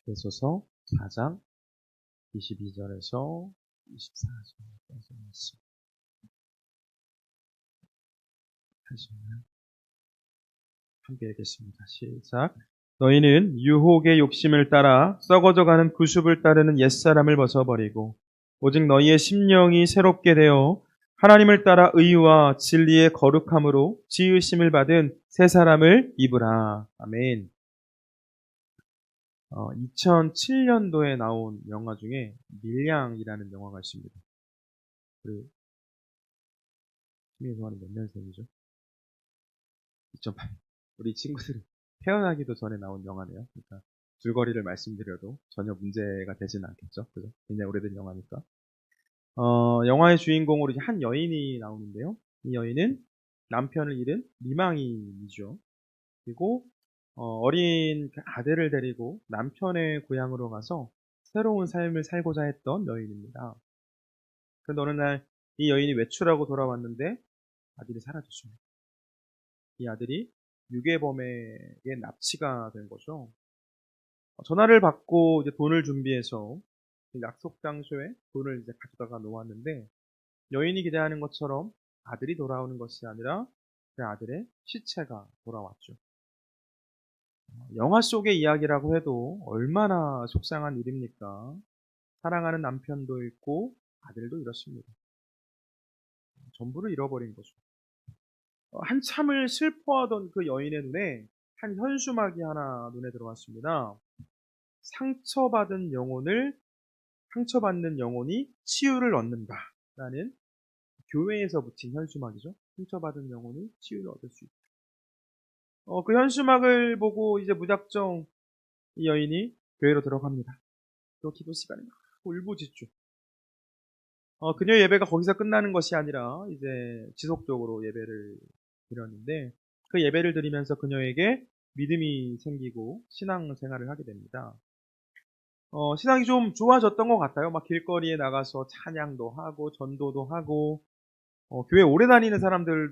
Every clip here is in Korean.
에베소서 4장 22절에서 24절까지 말씀. 하시면 함께 읽겠습니다. 시작. 너희는 유혹의 욕심을 따라 썩어져가는 구습을 따르는 옛사람을 벗어버리고 오직 너희의 심령이 새롭게 되어 하나님을 따라 의와 진리의 거룩함으로 지으심을 받은 새 사람을 입으라. 아멘. 2007년도에 나온 영화 중에 밀양이라는 영화가 있습니다. 우리 김민성은 몇 년생이죠? 2008. 우리 친구들이 태어나기도 전에 나온 영화네요. 그러니까 줄거리를 말씀드려도 전혀 문제가 되지는 않겠죠. 그죠? 굉장히 오래된 영화니까. 영화의 주인공으로 이제 한 여인이 나오는데요. 이 여인은 남편을 잃은 미망인이죠. 그리고 어린 아들을 데리고 남편의 고향으로 가서 새로운 삶을 살고자 했던 여인입니다. 그런데 어느 날 이 여인이 외출하고 돌아왔는데 아들이 사라졌습니다. 이 아들이 유괴범에게 납치가 된 거죠. 전화를 받고 이제 돈을 준비해서 약속 장소에 돈을 이제 가져다가 놓았는데 여인이 기대하는 것처럼 아들이 돌아오는 것이 아니라 그 아들의 시체가 돌아왔죠. 영화 속의 이야기라고 해도 얼마나 속상한 일입니까? 사랑하는 남편도 잃고 아들도 잃었습니다. 전부를 잃어버린 거죠. 한참을 슬퍼하던 그 여인의 눈에 한 현수막이 하나 눈에 들어왔습니다. 상처받는 영혼이 치유를 얻는다. 라는 교회에서 붙인 현수막이죠. 상처받은 영혼이 치유를 얻을 수 있다. 그 현수막을 보고 이제 무작정 이 여인이 교회로 들어갑니다. 또 기도 시간에 막 울부짖죠. 그녀의 예배가 거기서 끝나는 것이 아니라 이제 지속적으로 예배를 드렸는데 그 예배를 드리면서 그녀에게 믿음이 생기고 신앙생활을 하게 됩니다. 신앙이 좀 좋아졌던 것 같아요. 막 길거리에 나가서 찬양도 하고 전도도 하고 교회 오래 다니는 사람들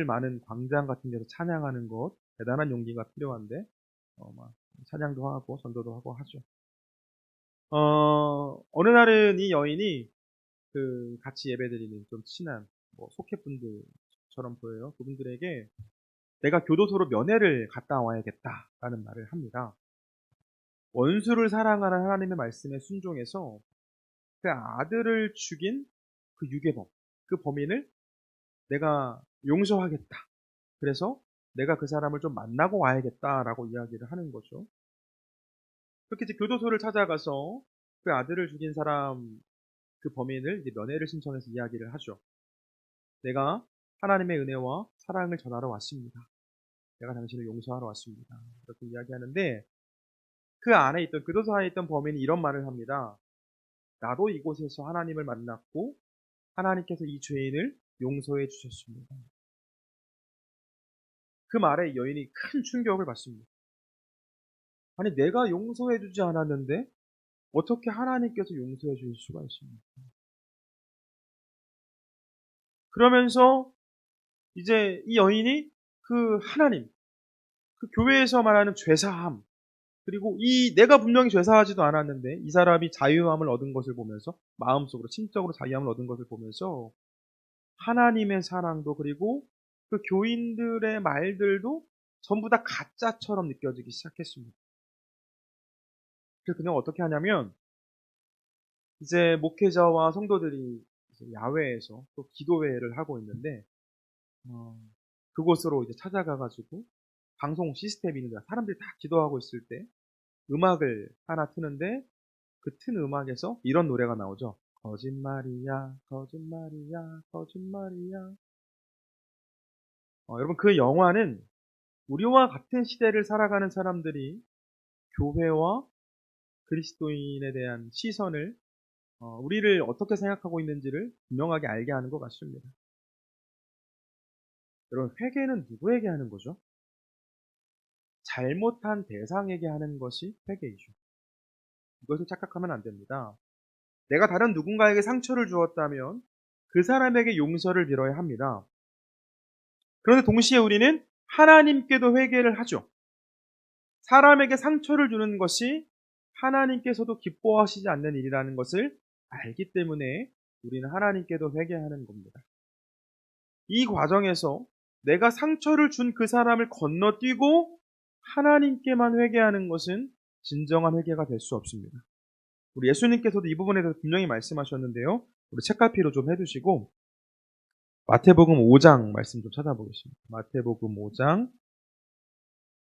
많은 광장 같은 데서 찬양하는 것 대단한 용기가 필요한데 막 찬양도 하고 전도도 하고 하죠. 어느 날은 이 여인이 그 같이 예배드리는 좀 친한 속회분들처럼 보여요. 그분들에게 내가 교도소로 면회를 갔다 와야겠다라는 말을 합니다. 원수를 사랑하는 하나님의 말씀에 순종해서 그 아들을 죽인 그 유괴범, 그 범인을 내가 용서하겠다. 그래서 내가 그 사람을 좀 만나고 와야겠다라고 이야기를 하는 거죠. 그렇게 이제 교도소를 찾아가서 그 아들을 죽인 사람, 그 범인을 이제 면회를 신청해서 이야기를 하죠. 내가 하나님의 은혜와 사랑을 전하러 왔습니다. 내가 당신을 용서하러 왔습니다. 이렇게 이야기하는데 그 안에 있던 교도소 안에 있던 범인이 이런 말을 합니다. 나도 이곳에서 하나님을 만났고 하나님께서 이 죄인을 용서해 주셨습니다. 그 말에 여인이 큰 충격을 받습니다. 아니 내가 용서해 주지 않았는데 어떻게 하나님께서 용서해 주실 수가 있습니까? 그러면서 이제 이 여인이 그 하나님, 그 교회에서 말하는 죄사함, 그리고 내가 분명히 죄사하지도 않았는데 이 사람이 자유함을 얻은 것을 보면서 마음속으로 심적으로 자유함을 얻은 것을 보면서 하나님의 사랑도 그리고 그 교인들의 말들도 전부 다 가짜처럼 느껴지기 시작했습니다. 그래서 그냥 어떻게 하냐면 이제 목회자와 성도들이 이제 야외에서 또 기도회를 하고 있는데 그곳으로 이제 찾아가가지고 방송 시스템이 있는데 사람들이 다 기도하고 있을 때 음악을 하나 트는데 그 튼 음악에서 이런 노래가 나오죠. 거짓말이야, 거짓말이야, 거짓말이야. 여러분 그 영화는 우리와 같은 시대를 살아가는 사람들이 교회와 그리스도인에 대한 시선을 우리를 어떻게 생각하고 있는지를 분명하게 알게 하는 것 같습니다. 여러분 회개는 누구에게 하는 거죠? 잘못한 대상에게 하는 것이 회개이죠. 이것을 착각하면 안 됩니다. 내가 다른 누군가에게 상처를 주었다면 그 사람에게 용서를 빌어야 합니다. 그런데 동시에 우리는 하나님께도 회개를 하죠. 사람에게 상처를 주는 것이 하나님께서도 기뻐하시지 않는 일이라는 것을 알기 때문에 우리는 하나님께도 회개하는 겁니다. 이 과정에서 내가 상처를 준 그 사람을 건너뛰고 하나님께만 회개하는 것은 진정한 회개가 될 수 없습니다. 우리 예수님께서도 이 부분에 대해서 분명히 말씀하셨는데요. 우리 책갈피로 좀 해두시고 마태복음 5장 말씀 좀 찾아보겠습니다. 마태복음 5장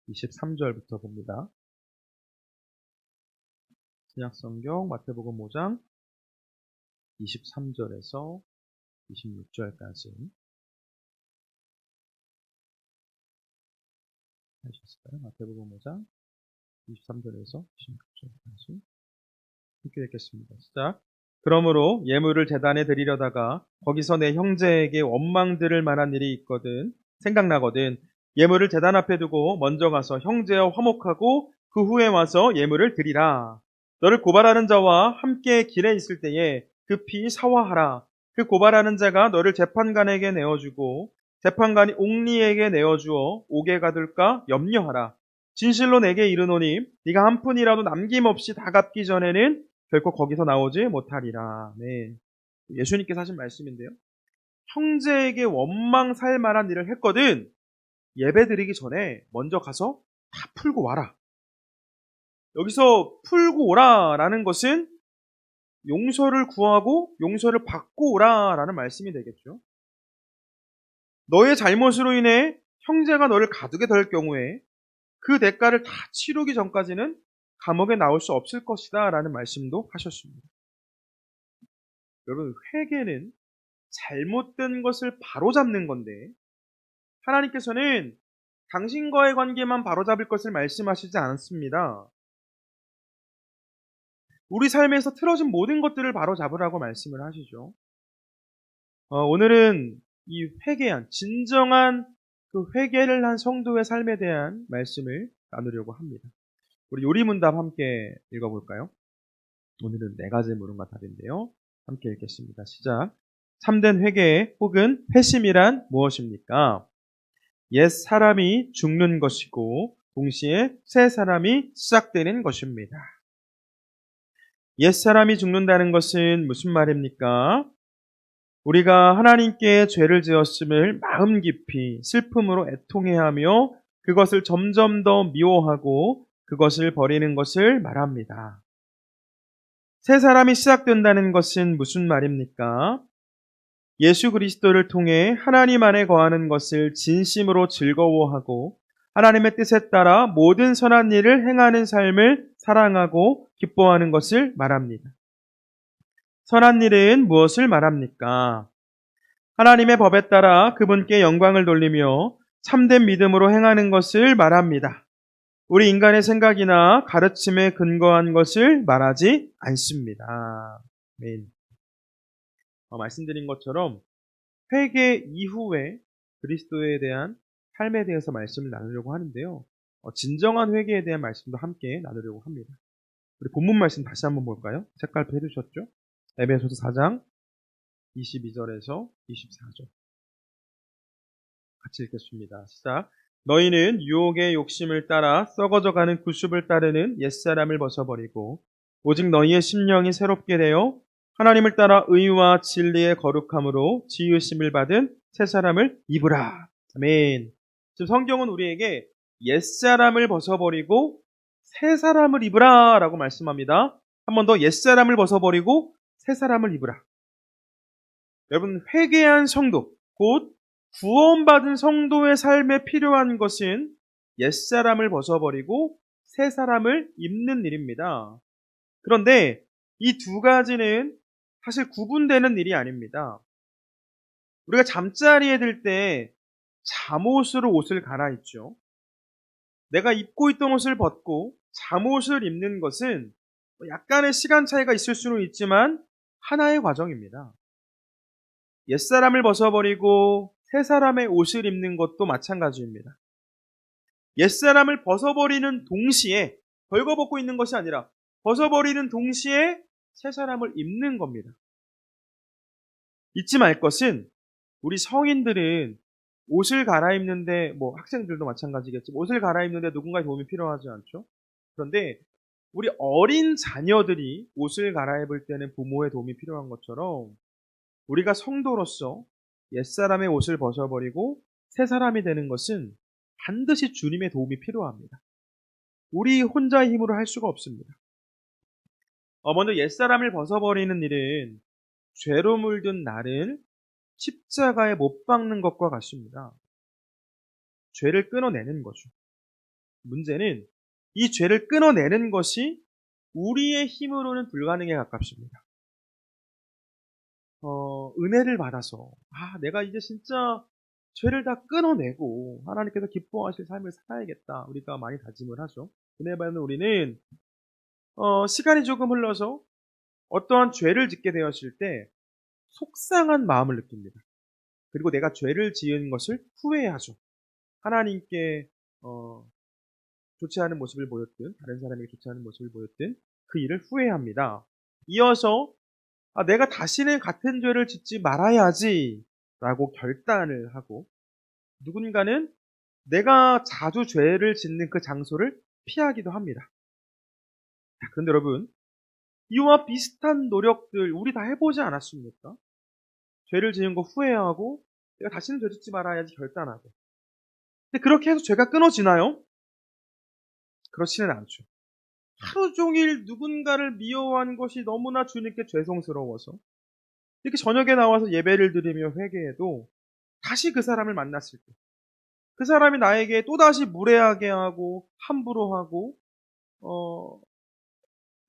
23절부터 봅니다. 신약성경 마태복음 5장 23절에서 26절까지 하셨을까요? 마태복음 5장 23절에서 26절까지 함께 읽겠습니다. 시작. 그러므로 예물을 제단에 드리려다가 거기서 내 형제에게 원망 들을 만한 일이 있거든 생각나거든 예물을 제단 앞에 두고 먼저 가서 형제와 화목하고 그 후에 와서 예물을 드리라. 너를 고발하는 자와 함께 길에 있을 때에 급히 사화하라. 그 고발하는 자가 너를 재판관에게 내어주고 재판관이 옥리에게 내어주어 옥에 가둘까 염려하라. 진실로 내게 이르노니 네가 한 푼이라도 남김없이 다 갚기 전에는 결코 거기서 나오지 못하리라. 네. 예수님께서 하신 말씀인데요. 형제에게 원망 살 만한 일을 했거든 예배 드리기 전에 먼저 가서 다 풀고 와라. 여기서 풀고 오라라는 것은 용서를 구하고 용서를 받고 오라라는 말씀이 되겠죠. 너의 잘못으로 인해 형제가 너를 가두게 될 경우에 그 대가를 다 치르기 전까지는 감옥에 나올 수 없을 것이다 라는 말씀도 하셨습니다. 여러분, 회개는 잘못된 것을 바로잡는 건데 하나님께서는 당신과의 관계만 바로잡을 것을 말씀하시지 않습니다. 우리 삶에서 틀어진 모든 것들을 바로잡으라고 말씀을 하시죠. 오늘은 이 회개한 진정한 그 회개를 한 성도의 삶에 대한 말씀을 나누려고 합니다. 우리 요리문답 함께 읽어볼까요? 오늘은 4가지 물음과 답인데요. 함께 읽겠습니다. 시작. 참된 회개 혹은 회심이란 무엇입니까? 옛 사람이 죽는 것이고 동시에 새 사람이 시작되는 것입니다. 옛 사람이 죽는다는 것은 무슨 말입니까? 우리가 하나님께 죄를 지었음을 마음 깊이 슬픔으로 애통해하며 그것을 점점 더 미워하고 그것을 버리는 것을 말합니다. 새 사람이 시작된다는 것은 무슨 말입니까? 예수 그리스도를 통해 하나님 안에 거하는 것을 진심으로 즐거워하고 하나님의 뜻에 따라 모든 선한 일을 행하는 삶을 사랑하고 기뻐하는 것을 말합니다. 선한 일은 무엇을 말합니까? 하나님의 법에 따라 그분께 영광을 돌리며 참된 믿음으로 행하는 것을 말합니다. 우리 인간의 생각이나 가르침에 근거한 것을 말하지 않습니다. 아멘. 말씀드린 것처럼 회개 이후에 그리스도에 대한 삶에 대해서 말씀을 나누려고 하는데요. 진정한 회개에 대한 말씀도 함께 나누려고 합니다. 우리 본문 말씀 다시 한번 볼까요? 책갈피 해두셨죠? 에베소서 4장 22절에서 24절 같이 읽겠습니다. 시작. 너희는 유혹의 욕심을 따라 썩어져가는 구습을 따르는 옛사람을 벗어버리고 오직 너희의 심령이 새롭게 되어 하나님을 따라 의와 진리의 거룩함으로 지으심을 받은 새 사람을 입으라. 아멘. 지금 성경은 우리에게 옛사람을 벗어버리고 새 사람을 입으라 라고 말씀합니다. 한 번 더 옛사람을 벗어버리고 새 사람을 입으라. 여러분, 회개한 성도, 곧 구원받은 성도의 삶에 필요한 것은 옛사람을 벗어버리고 새 사람을 입는 일입니다. 그런데 이 2가지는 사실 구분되는 일이 아닙니다. 우리가 잠자리에 들 때 잠옷으로 옷을 갈아입죠. 내가 입고 있던 옷을 벗고 잠옷을 입는 것은 약간의 시간 차이가 있을 수는 있지만 하나의 과정입니다. 옛사람을 벗어버리고 새 사람의 옷을 입는 것도 마찬가지입니다. 옛사람을 벗어버리는 동시에 벌거벗고 있는 것이 아니라 벗어버리는 동시에 새 사람을 입는 겁니다. 잊지 말 것은 우리 성인들은 옷을 갈아입는데 학생들도 마찬가지겠지만 옷을 갈아입는데 누군가의 도움이 필요하지 않죠? 그런데 우리 어린 자녀들이 옷을 갈아입을 때는 부모의 도움이 필요한 것처럼 우리가 성도로서 옛사람의 옷을 벗어버리고 새 사람이 되는 것은 반드시 주님의 도움이 필요합니다. 우리 혼자의 힘으로 할 수가 없습니다. 먼저 옛사람을 벗어버리는 일은 죄로 물든 나를 십자가에 못 박는 것과 같습니다. 죄를 끊어내는 거죠. 문제는 이 죄를 끊어내는 것이 우리의 힘으로는 불가능에 가깝습니다. 은혜를 받아서 내가 이제 진짜 죄를 다 끊어내고 하나님께서 기뻐하실 삶을 살아야겠다. 우리가 많이 다짐을 하죠. 은혜 받는 우리는 시간이 조금 흘러서 어떠한 죄를 짓게 되었을 때 속상한 마음을 느낍니다. 그리고 내가 죄를 지은 것을 후회하죠. 하나님께 좋지 않은 모습을 보였든 다른 사람에게 좋지 않은 모습을 보였든 그 일을 후회합니다. 이어서 내가 다시는 같은 죄를 짓지 말아야지 라고 결단을 하고 누군가는 내가 자주 죄를 짓는 그 장소를 피하기도 합니다. 그런데 여러분, 이와 비슷한 노력들 우리 다 해보지 않았습니까? 죄를 지은 거 후회하고 내가 다시는 죄 짓지 말아야지 결단하고. 근데 그렇게 해서 죄가 끊어지나요? 그렇지는 않죠. 하루 종일 누군가를 미워한 것이 너무나 주님께 죄송스러워서 이렇게 저녁에 나와서 예배를 드리며 회개해도 다시 그 사람을 만났을 때 그 사람이 나에게 또다시 무례하게 하고 함부로 하고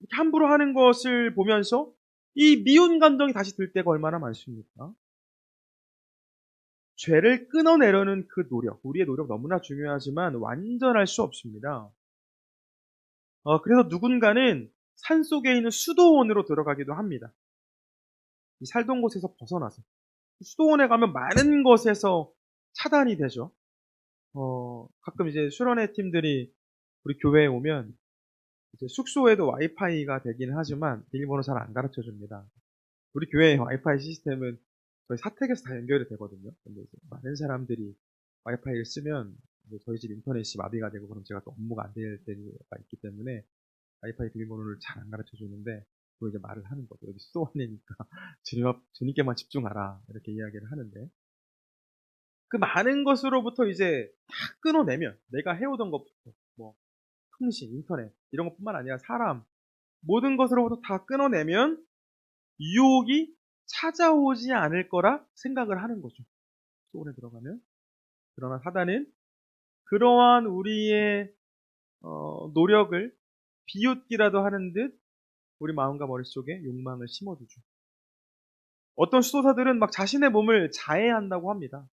이렇게 함부로 하는 것을 보면서 이 미운 감정이 다시 들 때가 얼마나 많습니까? 죄를 끊어내려는 그 노력, 우리의 노력 너무나 중요하지만 완전할 수 없습니다. 그래서 누군가는 산속에 있는 수도원으로 들어가기도 합니다. 이 살던 곳에서 벗어나서 수도원에 가면 많은 것에서 차단이 되죠. 가끔 이제 수련회 팀들이 우리 교회에 오면 이제 숙소에도 와이파이가 되긴 하지만 비밀번호 잘 안 가르쳐 줍니다. 우리 교회의 와이파이 시스템은 저희 사택에서 다 연결이 되거든요. 근데 이제 많은 사람들이 와이파이를 쓰면 이제 저희 집 인터넷이 마비가 되고 그럼 제가 또 업무가 안 될 때가 있기 때문에 와이파이 비밀번호를 잘 안 가르쳐 주는데 또 이제 말을 하는 거죠. 여기 수도원이니까 주님께만 집중하라 이렇게 이야기를 하는데 그 많은 것으로부터 이제 다 끊어내면 내가 해오던 것부터 뭐 통신, 인터넷 이런 것뿐만 아니라 사람 모든 것으로부터 다 끊어내면 유혹이 찾아오지 않을 거라 생각을 하는 거죠. 수도원에 들어가면. 그러나 사단은 그러한 우리의 노력을 비웃기라도 하는 듯 우리 마음과 머릿속에 욕망을 심어두죠. 어떤 수도사들은 막 자신의 몸을 자해한다고 합니다.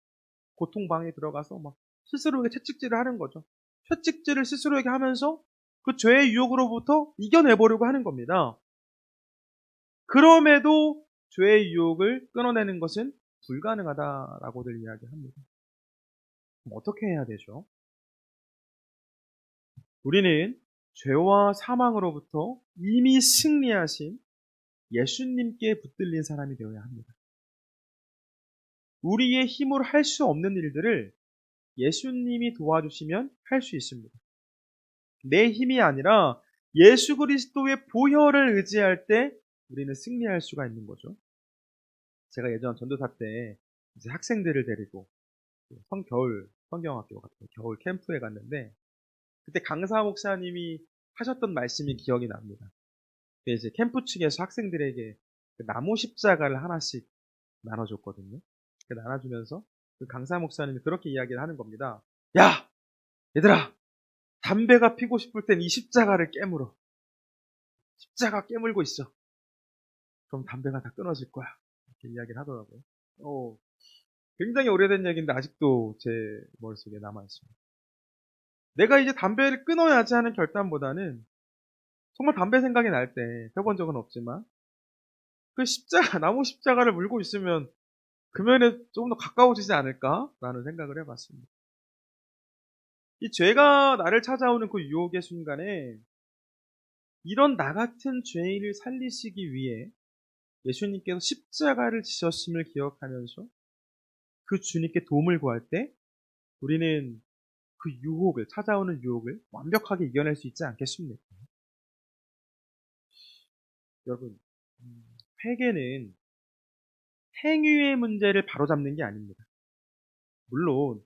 고통방에 들어가서 막 스스로에게 채찍질을 하는 거죠. 채찍질을 스스로에게 하면서 그 죄의 유혹으로부터 이겨내보려고 하는 겁니다. 그럼에도 죄의 유혹을 끊어내는 것은 불가능하다라고들 이야기합니다. 그럼 어떻게 해야 되죠? 우리는 죄와 사망으로부터 이미 승리하신 예수님께 붙들린 사람이 되어야 합니다. 우리의 힘으로 할 수 없는 일들을 예수님이 도와주시면 할 수 있습니다. 내 힘이 아니라 예수 그리스도의 보혈을 의지할 때 우리는 승리할 수가 있는 거죠. 제가 예전 전도사 때 이제 학생들을 데리고 겨울 성경학교 같은 겨울 캠프에 갔는데 그때 강사 목사님이 하셨던 말씀이 기억이 납니다. 그때 이제 캠프 측에서 학생들에게 그 나무 십자가를 하나씩 나눠줬거든요. 나눠주면서 그 강사 목사님이 그렇게 이야기를 하는 겁니다. 야! 얘들아! 담배가 피고 싶을 땐 이 십자가를 깨물어. 십자가 깨물고 있어. 그럼 담배가 다 끊어질 거야. 이렇게 이야기를 하더라고요. 굉장히 오래된 얘기인데 아직도 제 머릿속에 남아있습니다. 내가 이제 담배를 끊어야지 하는 결단보다는 정말 담배 생각이 날 때 해본 적은 없지만 그 십자가, 나무 십자가를 물고 있으면 금연에 조금 더 가까워지지 않을까라는 생각을 해봤습니다. 이 죄가 나를 찾아오는 그 유혹의 순간에 이런 나 같은 죄인을 살리시기 위해 예수님께서 십자가를 지셨음을 기억하면서 그 주님께 도움을 구할 때 우리는 그 유혹을, 찾아오는 유혹을 완벽하게 이겨낼 수 있지 않겠습니까? 여러분, 회개는 행위의 문제를 바로잡는 게 아닙니다. 물론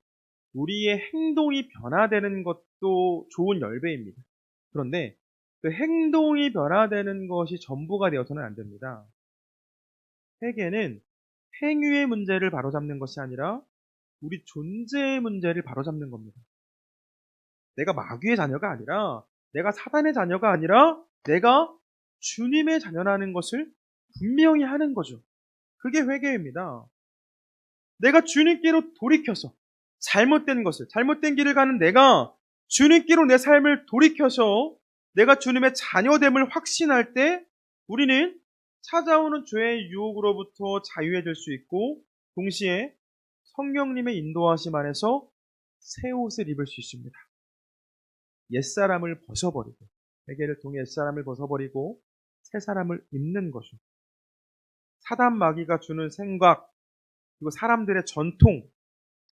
우리의 행동이 변화되는 것도 좋은 열배입니다. 그런데 그 행동이 변화되는 것이 전부가 되어서는 안 됩니다. 회개는 행위의 문제를 바로잡는 것이 아니라 우리 존재의 문제를 바로잡는 겁니다. 내가 마귀의 자녀가 아니라, 내가 사단의 자녀가 아니라 내가 주님의 자녀라는 것을 분명히 하는 거죠. 그게 회개입니다. 내가 주님께로 돌이켜서 잘못된 것을, 잘못된 길을 가는 내가 주님께로 내 삶을 돌이켜서 내가 주님의 자녀됨을 확신할 때 우리는 찾아오는 죄의 유혹으로부터 자유해질 수 있고, 동시에 성령님의 인도하심 안에서 새 옷을 입을 수 있습니다. 옛사람을 벗어버리고, 회개를 통해 옛사람을 벗어버리고 새 사람을 입는 것이죠. 사단 마귀가 주는 생각, 그리고 사람들의 전통,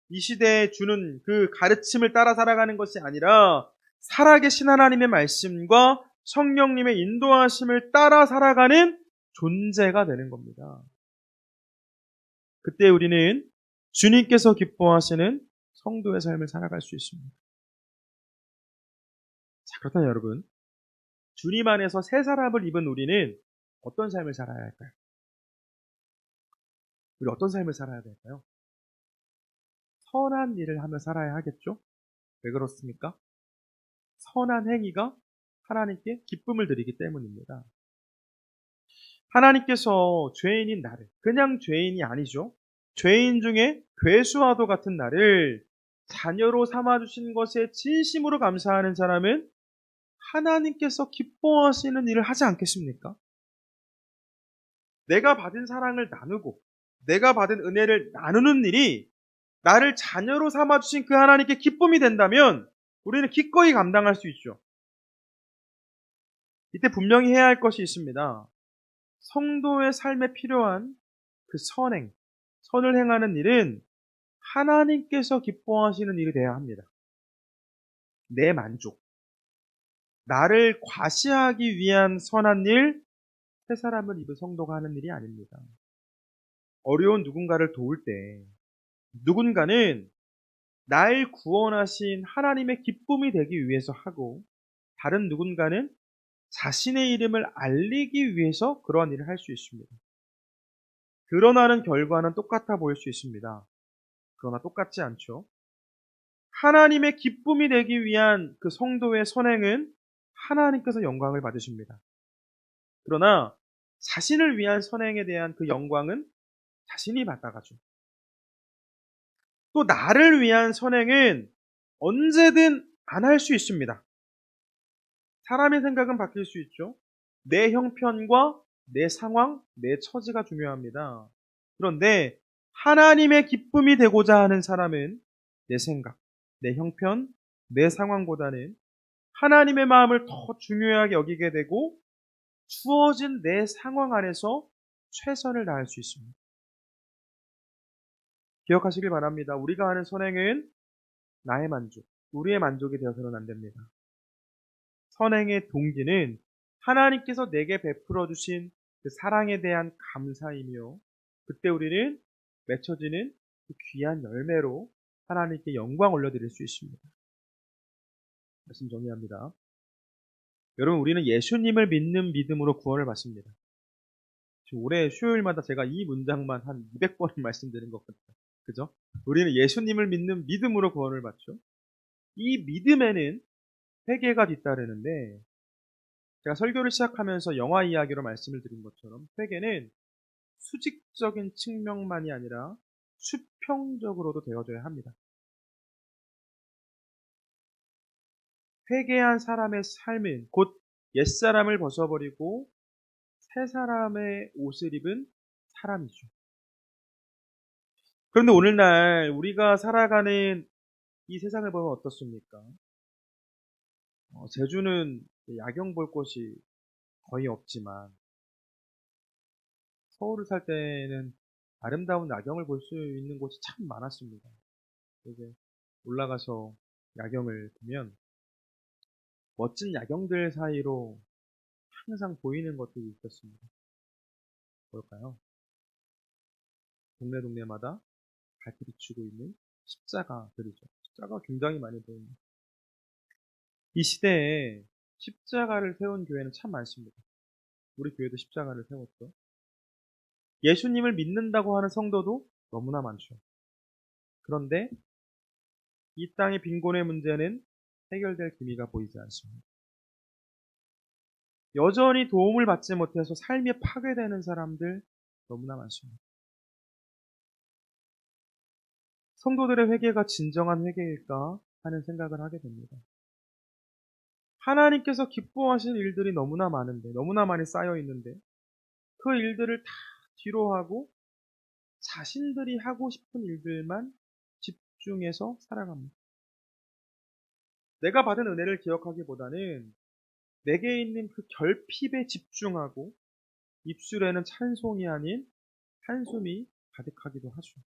이 시대에 주는 그 가르침을 따라 살아가는 것이 아니라 살아계신 하나님의 말씀과 성령님의 인도하심을 따라 살아가는 존재가 되는 겁니다. 그때 우리는 주님께서 기뻐하시는 성도의 삶을 살아갈 수 있습니다. 자, 그렇다면 여러분, 주님 안에서 새 사람을 입은 우리는 어떤 삶을 살아야 할까요? 우리 어떤 삶을 살아야 될까요? 선한 일을 하며 살아야 하겠죠? 왜 그렇습니까? 선한 행위가 하나님께 기쁨을 드리기 때문입니다. 하나님께서 죄인인 나를, 그냥 죄인이 아니죠. 죄인 중에 괴수와도 같은 나를 자녀로 삼아주신 것에 진심으로 감사하는 사람은 하나님께서 기뻐하시는 일을 하지 않겠습니까? 내가 받은 사랑을 나누고 내가 받은 은혜를 나누는 일이 나를 자녀로 삼아주신 그 하나님께 기쁨이 된다면 우리는 기꺼이 감당할 수 있죠. 이때 분명히 해야 할 것이 있습니다. 성도의 삶에 필요한 그 선행, 선을 행하는 일은 하나님께서 기뻐하시는 일이 되어야 합니다. 내 만족, 나를 과시하기 위한 선한 일, 새 사람을 입은 성도가 하는 일이 아닙니다. 어려운 누군가를 도울 때 누군가는 날 구원하신 하나님의 기쁨이 되기 위해서 하고, 다른 누군가는 자신의 이름을 알리기 위해서 그러한 일을 할 수 있습니다. 드러나는 결과는 똑같아 보일 수 있습니다. 그러나 똑같지 않죠. 하나님의 기쁨이 되기 위한 그 성도의 선행은 하나님께서 영광을 받으십니다. 그러나 자신을 위한 선행에 대한 그 영광은 자신이 받아가죠. 또 나를 위한 선행은 언제든 안 할 수 있습니다. 사람의 생각은 바뀔 수 있죠. 내 형편과 내 상황, 내 처지가 중요합니다. 그런데 하나님의 기쁨이 되고자 하는 사람은 내 생각, 내 형편, 내 상황보다는 하나님의 마음을 더 중요하게 여기게 되고 주어진 내 상황 안에서 최선을 다할 수 있습니다. 기억하시길 바랍니다. 우리가 하는 선행은 나의 만족, 우리의 만족이 되어서는 안 됩니다. 선행의 동기는 하나님께서 내게 베풀어 주신 그 사랑에 대한 감사이며, 그때 우리는 맺혀지는 그 귀한 열매로 하나님께 영광 올려드릴 수 있습니다. 말씀 정리합니다. 여러분, 우리는 예수님을 믿는 믿음으로 구원을 받습니다. 올해 수요일마다 제가 이 문장만 한 200번을 말씀드린 것 같아요. 그죠? 우리는 예수님을 믿는 믿음으로 구원을 받죠. 이 믿음에는 회개가 뒤따르는데, 제가 설교를 시작하면서 영화 이야기로 말씀을 드린 것처럼 회개는 수직적인 측면만이 아니라 수평적으로도 되어져야 합니다. 회개한 사람의 삶은 곧 옛사람을 벗어버리고 새 사람의 옷을 입은 사람이죠. 그런데 오늘날 우리가 살아가는 이 세상을 보면 어떻습니까? 제주는 야경 볼 곳이 거의 없지만 서울을 살 때는 아름다운 야경을 볼 수 있는 곳이 참 많았습니다. 이제 올라가서 야경을 보면 멋진 야경들 사이로 항상 보이는 것들이 있었습니다. 뭘까요? 동네마다 밝게 비추고 있는 십자가들이죠. 십자가가 굉장히 많이 보입니다. 이 시대에 십자가를 세운 교회는 참 많습니다. 우리 교회도 십자가를 세웠죠. 예수님을 믿는다고 하는 성도도 너무나 많죠. 그런데 이 땅의 빈곤의 문제는 해결될 기미가 보이지 않습니다. 여전히 도움을 받지 못해서 삶이 파괴되는 사람들 너무나 많습니다. 성도들의 회개가 진정한 회개일까 하는 생각을 하게 됩니다. 하나님께서 기뻐하실 일들이 너무나 많은데, 너무나 많이 쌓여 있는데, 그 일들을 다 뒤로 하고 자신들이 하고 싶은 일들만 집중해서 살아갑니다. 내가 받은 은혜를 기억하기보다는 내게 있는 그 결핍에 집중하고 입술에는 찬송이 아닌 한숨이 가득하기도 하죠.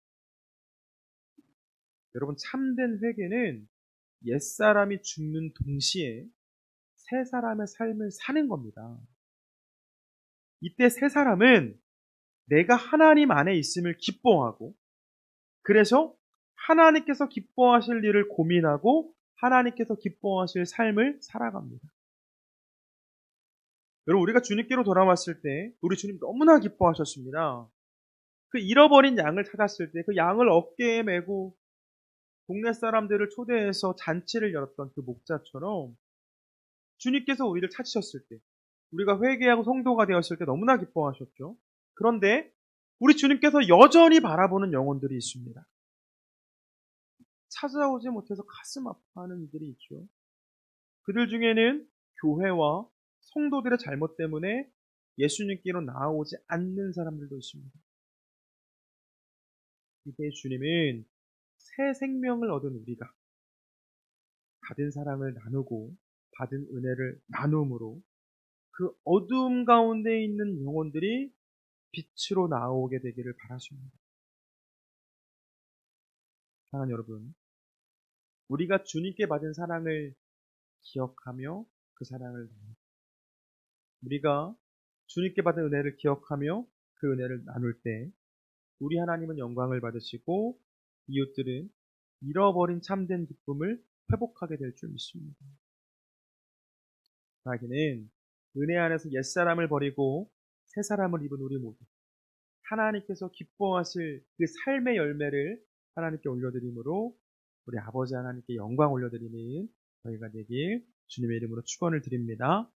여러분, 참된 회개는 옛사람이 죽는 동시에 새 사람의 삶을 사는 겁니다. 이때 새 사람은 내가 하나님 안에 있음을 기뻐하고, 그래서 하나님께서 기뻐하실 일을 고민하고 하나님께서 기뻐하실 삶을 살아갑니다. 여러분, 우리가 주님께로 돌아왔을 때 우리 주님 너무나 기뻐하셨습니다. 그 잃어버린 양을 찾았을 때 그 양을 어깨에 메고 동네 사람들을 초대해서 잔치를 열었던 그 목자처럼 주님께서 우리를 찾으셨을 때, 우리가 회개하고 성도가 되었을 때 너무나 기뻐하셨죠. 그런데 우리 주님께서 여전히 바라보는 영혼들이 있습니다. 찾아오지 못해서 가슴 아파하는 이들이 있죠. 그들 중에는 교회와 성도들의 잘못 때문에 예수님께로 나아오지 않는 사람들도 있습니다. 이때 주님은 새 생명을 얻은 우리가 받은 사랑을 나누고 받은 은혜를 나눔으로 그 어두움 가운데 있는 영혼들이 빛으로 나오게 되기를 바라십니다. 사랑하는 여러분, 우리가 주님께 받은 사랑을 기억하며 그 사랑을 나누고, 우리가 주님께 받은 은혜를 기억하며 그 은혜를 나눌 때 우리 하나님은 영광을 받으시고 이웃들은 잃어버린 참된 기쁨을 회복하게 될 줄 믿습니다. 나에게는 은혜 안에서 옛사람을 버리고 새사람을 입은 우리 모두 하나님께서 기뻐하실 그 삶의 열매를 하나님께 올려드림으로 우리 아버지 하나님께 영광 올려드리는 저희가 되길 주님의 이름으로 축원을 드립니다.